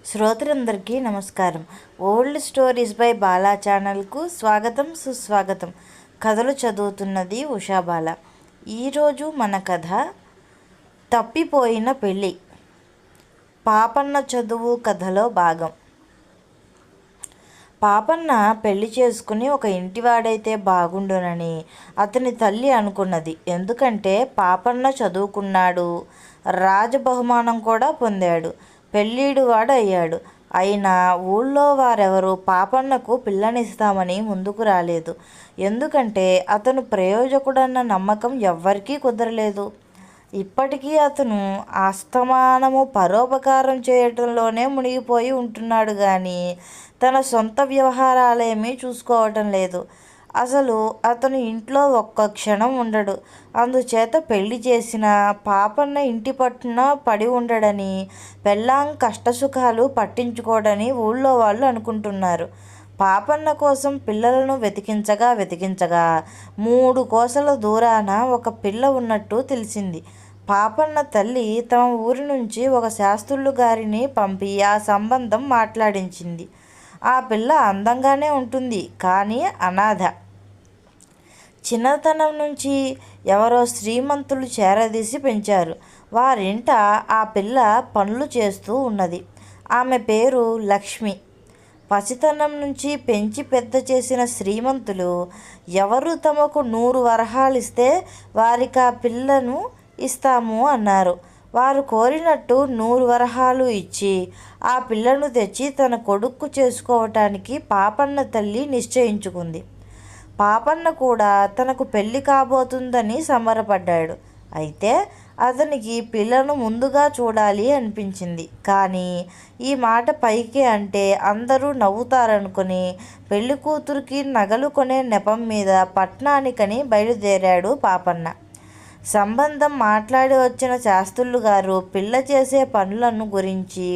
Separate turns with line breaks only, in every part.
శ్రోతలందరికీ నమస్కారం. Old stories by Bala ఛానల్కు స్వాగతం, సుస్వాగతం. కథలు చదువుతున్నది ఉషాబాల. ఈరోజు మన కథ తప్పిపోయిన పెళ్ళి. పాపన్న చదువు కథలో భాగం. పాపన్న పెళ్లి చేసుకుని ఒక ఇంటివాడైతే బాగుండునని అతని తల్లి అనుకున్నది. ఎందుకంటే పాపన్న చదువుకున్నాడు, రాజబహుమానం కూడా పొందాడు, పెళ్ళీడు వాడు అయ్యాడు. అయినా ఊళ్ళో వారెవరూ పాపన్నకు పిల్లనిస్తామని ముందుకు రాలేదు. ఎందుకంటే అతను ప్రయోజకుడన్న నమ్మకం ఎవ్వరికీ కుదరలేదు. ఇప్పటికీ అతను అస్తమానము పరోపకారం చేయటంలోనే మునిగిపోయి ఉంటున్నాడు కానీ తన సొంత వ్యవహారాలేమీ చూసుకోవటం లేదు. అసలు అతను ఇంట్లో ఒక్క క్షణం ఉండడు. అందుచేత పెళ్లి చేసిన పాపన్న ఇంటి పట్టున పడి ఉండడని, పెళ్ళాం కష్టసుఖాలు పట్టించుకోడని ఊళ్ళో వాళ్ళు అనుకుంటున్నారు. పాపన్న కోసం పిల్లలను వెతికించగా 3 కోసల దూరాన ఒక పిల్ల ఉన్నట్టు తెలిసింది. పాపన్న తల్లి తమ ఊరి నుంచి ఒక శాస్త్రులు గారిని పంపి ఆ సంబంధం మాట్లాడించింది. ఆ పిల్ల అందంగానే ఉంటుంది, కానీ అనాథ. చిన్నతనం నుంచి ఎవరో శ్రీమంతులు చేరదీసి పెంచారు. వారింట ఆ పిల్ల పనులు చేస్తూ ఉన్నది. ఆమె పేరు లక్ష్మి. పసితనం నుంచి పెంచి పెద్ద చేసిన శ్రీమంతులు ఎవరు తమకు 100 వరహాలిస్తే వారికి ఆ పిల్లను ఇస్తాము అన్నారు. వారు కోరినట్టు 100 వరహాలు ఇచ్చి ఆ పిల్లను తెచ్చి తన కొడుక్కు చేసుకోవటానికి పాపన్న తల్లి నిశ్చయించుకుంది. పాపన్న కూడా తనకు పెళ్లి కాబోతుందని సంబరపడ్డాడు. అయితే అతనికి పిల్లను ముందుగా చూడాలి అనిపించింది. కానీ ఈ మాట పైకి అంటే అందరూ నవ్వుతారనుకుని పెళ్లి కూతురికి నగలు కొనే నెపం మీద పట్నానికని బయలుదేరాడు పాపన్న. సంబంధం మాట్లాడి వచ్చిన శాస్త్రులు గారు పిల్ల చేసే పనులను గురించి,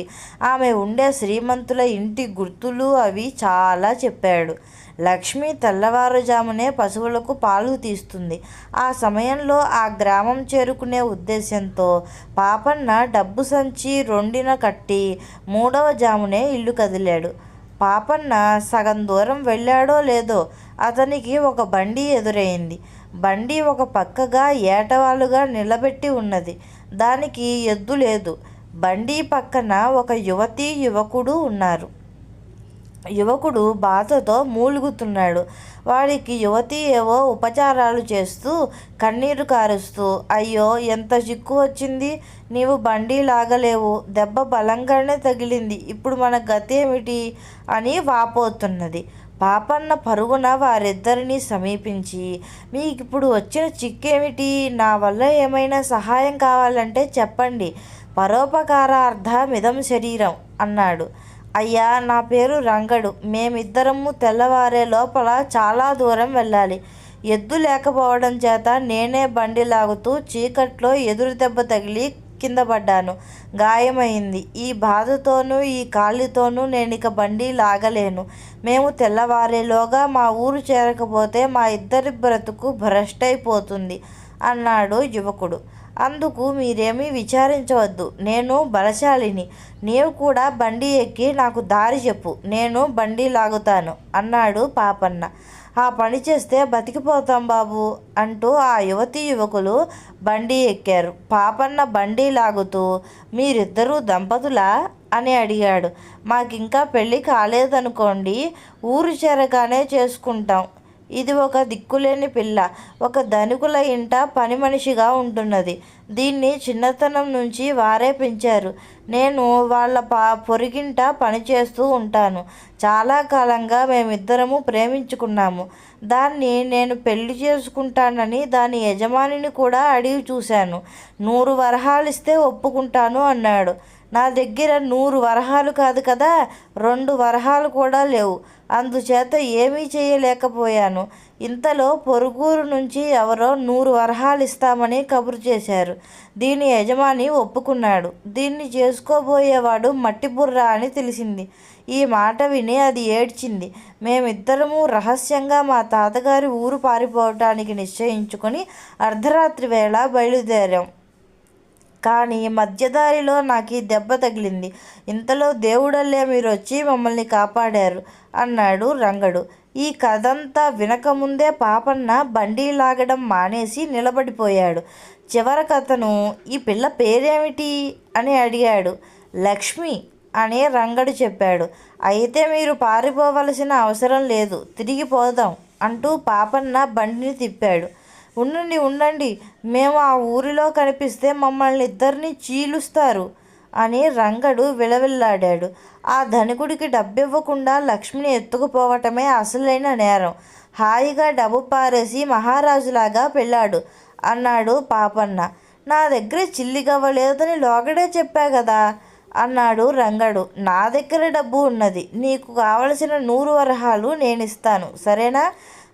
ఆమె ఉండే శ్రీమంతుల ఇంటి గుర్తులు అవి చాలా చెప్పాడు. లక్ష్మి తెల్లవారుజామునే పశువులకు పాలు తీస్తుంది. ఆ సమయంలో ఆ గ్రామం చేరుకునే ఉద్దేశంతో పాపన్న డబ్బు సంచి రొండిన కట్టి 3వ జామునే ఇల్లు కదిలాడు. పాపన్న సగం దూరం వెళ్ళాడో లేదో అతనికి ఒక బండి ఎదురైంది. బండి ఒక పక్కగా ఏటవాలుగా నిలబెట్టి ఉన్నది. దానికి ఎద్దు లేదు. బండి పక్కన ఒక యువతి యువకుడు ఉన్నారు. యువకుడు బాధతో మూలుగుతున్నాడు. వాడికి యువతి ఏవో ఉపచారాలు చేస్తూ కన్నీరు కారుస్తూ, అయ్యో ఎంత చిక్కు వచ్చింది, నీవు బండి లాగలేవు, దెబ్బ బలంగానే తగిలింది, ఇప్పుడు మన గతేమిటి అని వాపోతున్నది. పాపన్న పరుగున వారిద్దరినీ సమీపించి, మీకిప్పుడు వచ్చిన చిక్కేమిటి, నా వల్ల ఏమైనా సహాయం కావాలంటే చెప్పండి, పరోపకారార్థమిదం శరీరం అన్నాడు. అయ్యా, నా పేరు రంగడు. మేమిద్దరము తెల్లవారే లోపల చాలా దూరం వెళ్ళాలి. ఎద్దు లేకపోవడం చేత నేనే బండి లాగుతూ చీకట్లో ఎదురు దెబ్బ తగిలి కింద పడ్డాను. గాయమైంది. ఈ బాధతోనూ ఈ కాలితోనూ నేనిక బండి లాగలేను. మేము తెల్లవారేలోగా మా ఊరు చేరకపోతే మా ఇద్దరి బ్రతుకు భ్రష్టైపోతుంది అన్నాడు యువకుడు. అందుకు మీరేమీ విచారించవద్దు. నేను బలశాలిని. నీవు కూడా బండి ఎక్కి నాకు దారి చెప్పు, నేను బండి లాగుతాను అన్నాడు పాపన్న. ఆ పని చేస్తే బతికిపోతాం బాబు అంటూ ఆ యువతి యువకులు బండి ఎక్కారు. పాపన్న బండి లాగుతూ, మీరిద్దరూ దంపతులా అని అడిగాడు. మాకింకా పెళ్ళి కాలేదనుకోండి, ఊరు చేరగానే చేసుకుంటాం. ఇది ఒక దిక్కులేని పిల్ల, ఒక ధనికుల ఇంట పని మనిషిగా ఉంటున్నది. దీన్ని చిన్నతనం నుంచి వారే పెంచారు. నేను వాళ్ళ పొరిగింట పనిచేస్తూ ఉంటాను. చాలా కాలంగా మేమిద్దరము ప్రేమించుకున్నాము. దాన్ని నేను పెళ్లి చేసుకుంటానని దాని యజమానిని కూడా అడిగి చూశాను. 100 వరహాలిస్తే ఒప్పుకుంటాను అన్నాడు. నా దగ్గర 100 వరహాలు కాదు కదా, 2 వరహాలు కూడా లేవు. అందుచేత ఏమీ చేయలేకపోయాను. ఇంతలో పొరుగురు నుంచి ఎవరో 100 వరహాలు ఇస్తామని కబురు చేశారు. దీని యజమాని ఒప్పుకున్నాడు. దీన్ని చేసుకోబోయేవాడు మట్టిబుర్ర అని తెలిసింది. ఈ మాట విని అది ఏడ్చింది. మేమిద్దరము రహస్యంగా మా తాతగారి ఊరు పారిపోవటానికి నిశ్చయించుకొని అర్ధరాత్రి వేళ బయలుదేరాం. కానీ మధ్యదారిలో నాకు ఈ దెబ్బ తగిలింది. ఇంతలో దేవుడల్లే మీరు వచ్చి మమ్మల్ని కాపాడారు అన్నాడు రంగడు. ఈ కథంతా వినకముందే పాపన్న బండి లాగడం మానేసి నిలబడిపోయాడు. చివరకతను ఈ పిల్ల పేరేమిటి అని అడిగాడు. లక్ష్మి అని రంగడు చెప్పాడు. అయితే మీరు పారిపోవలసిన అవసరం లేదు, తిరిగి పోదాం అంటూ పాపన్న బండిని తిప్పాడు. ఉండండి ఉండండి, మేము ఆ ఊరిలో కనిపిస్తే మమ్మల్ని ఇద్దరిని చీలుస్తారు అని రంగడు విలవిల్లాడాడు. ఆ ధనికుడికి డబ్బివ్వకుండా లక్ష్మిని ఎత్తుకుపోవటమే అసలైన నేరం. హాయిగా డబ్బు పారేసి మహారాజులాగా పెళ్ళాడు అన్నాడు పాపన్న. నా దగ్గర చిల్లిగవ్వలేదని లోగడే చెప్పా కదా అన్నాడు రంగడు. నా దగ్గర డబ్బు ఉన్నది, నీకు కావలసిన 100 వరహాలు నేనిస్తాను, సరేనా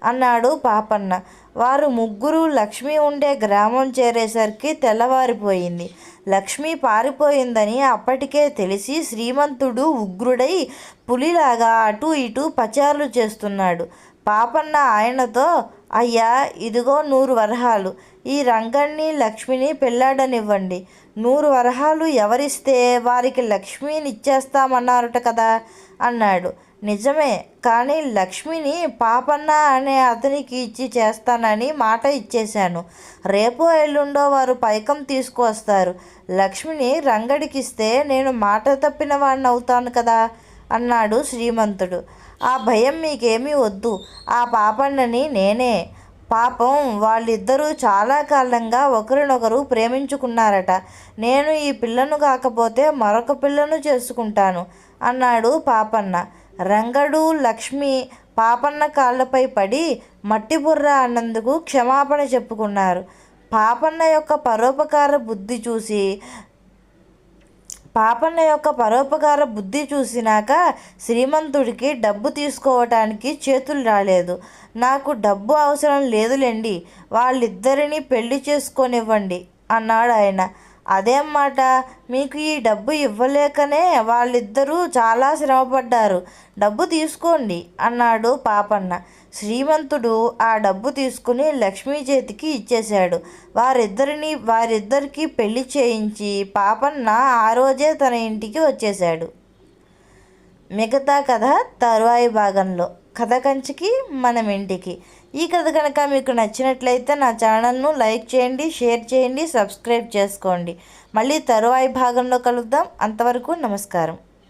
అన్నాడు పాపన్న. వారు ముగ్గురు లక్ష్మి ఉండే గ్రామం చేరేసరికి తెల్లవారిపోయింది. లక్ష్మి పారిపోయిందని అప్పటికే తెలిసి శ్రీమంతుడు ఉగ్రుడై పులిలాగా అటూ ఇటూ పచారులు చేస్తున్నాడు. పాపన్న ఆయనతో, అయ్యా ఇదిగో 100 వరహాలు, ఈ రంగణ్ణి లక్ష్మిని పెళ్ళాడనివ్వండి. 100 వరహాలు ఎవరిస్తే వారికి లక్ష్మినిచ్చేస్తామన్నారట కదా అన్నాడు. నిజమే, కానీ లక్ష్మిని పాపన్న అనే అతనికి ఇచ్చి చేస్తానని మాట ఇచ్చేశాను. రేపో ఎల్లుండో వారు పైకం తీసుకువస్తారు. లక్ష్మిని రంగడికిస్తే నేను మాట తప్పిన వాడిని అవుతాను కదా అన్నాడు శ్రీమంతుడు. ఆ భయం మీకేమీ వద్దు, ఆ పాపన్నని నేనే. పాపం వాళ్ళిద్దరూ చాలా కాలంగా ఒకరినొకరు ప్రేమించుకున్నారట. నేను ఈ పిల్లను కాకపోతే మరొక పిల్లను చేసుకుంటాను అన్నాడు పాపన్న. రంగడు లక్ష్మి పాపన్న కాళ్ళపై పడి మట్టి బుర్ర అన్నందుకు క్షమాపణ చెప్పుకున్నారు. పాపన్న యొక్క పరోపకార బుద్ధి చూసినాక శ్రీమంతుడికి డబ్బు తీసుకోవటానికి చేతులు రాలేదు. నాకు డబ్బు అవసరం లేదులేండి, వాళ్ళిద్దరినీ పెళ్లి చేసుకోనివ్వండి అన్నాడు ఆయన. అదేం మాట, మీకు ఈ డబ్బు ఇవ్వలేకనే వాళ్ళిద్దరూ చాలా శ్రమపడ్డారు, డబ్బు తీసుకోండి అన్నాడు పాపన్న. శ్రీమంతుడు ఆ డబ్బు తీసుకుని లక్ష్మీ చేతికి ఇచ్చేశాడు. వారిద్దరికీ పెళ్లి చేయించి పాపన్న ఆ రోజే తన ఇంటికి వచ్చేశాడు. మిగతా కథ తరువాయి భాగంలో. కథ కంచికి మనం ఇంటికి. ఈ కథ కనుక మీకు నచ్చినట్లయితే నా ఛానల్ను లైక్ చేయండి, షేర్ చేయండి, సబ్స్క్రైబ్ చేసుకోండి. మళ్ళీ తరువాయి భాగంలో కలుద్దాం. అంతవరకు నమస్కారం.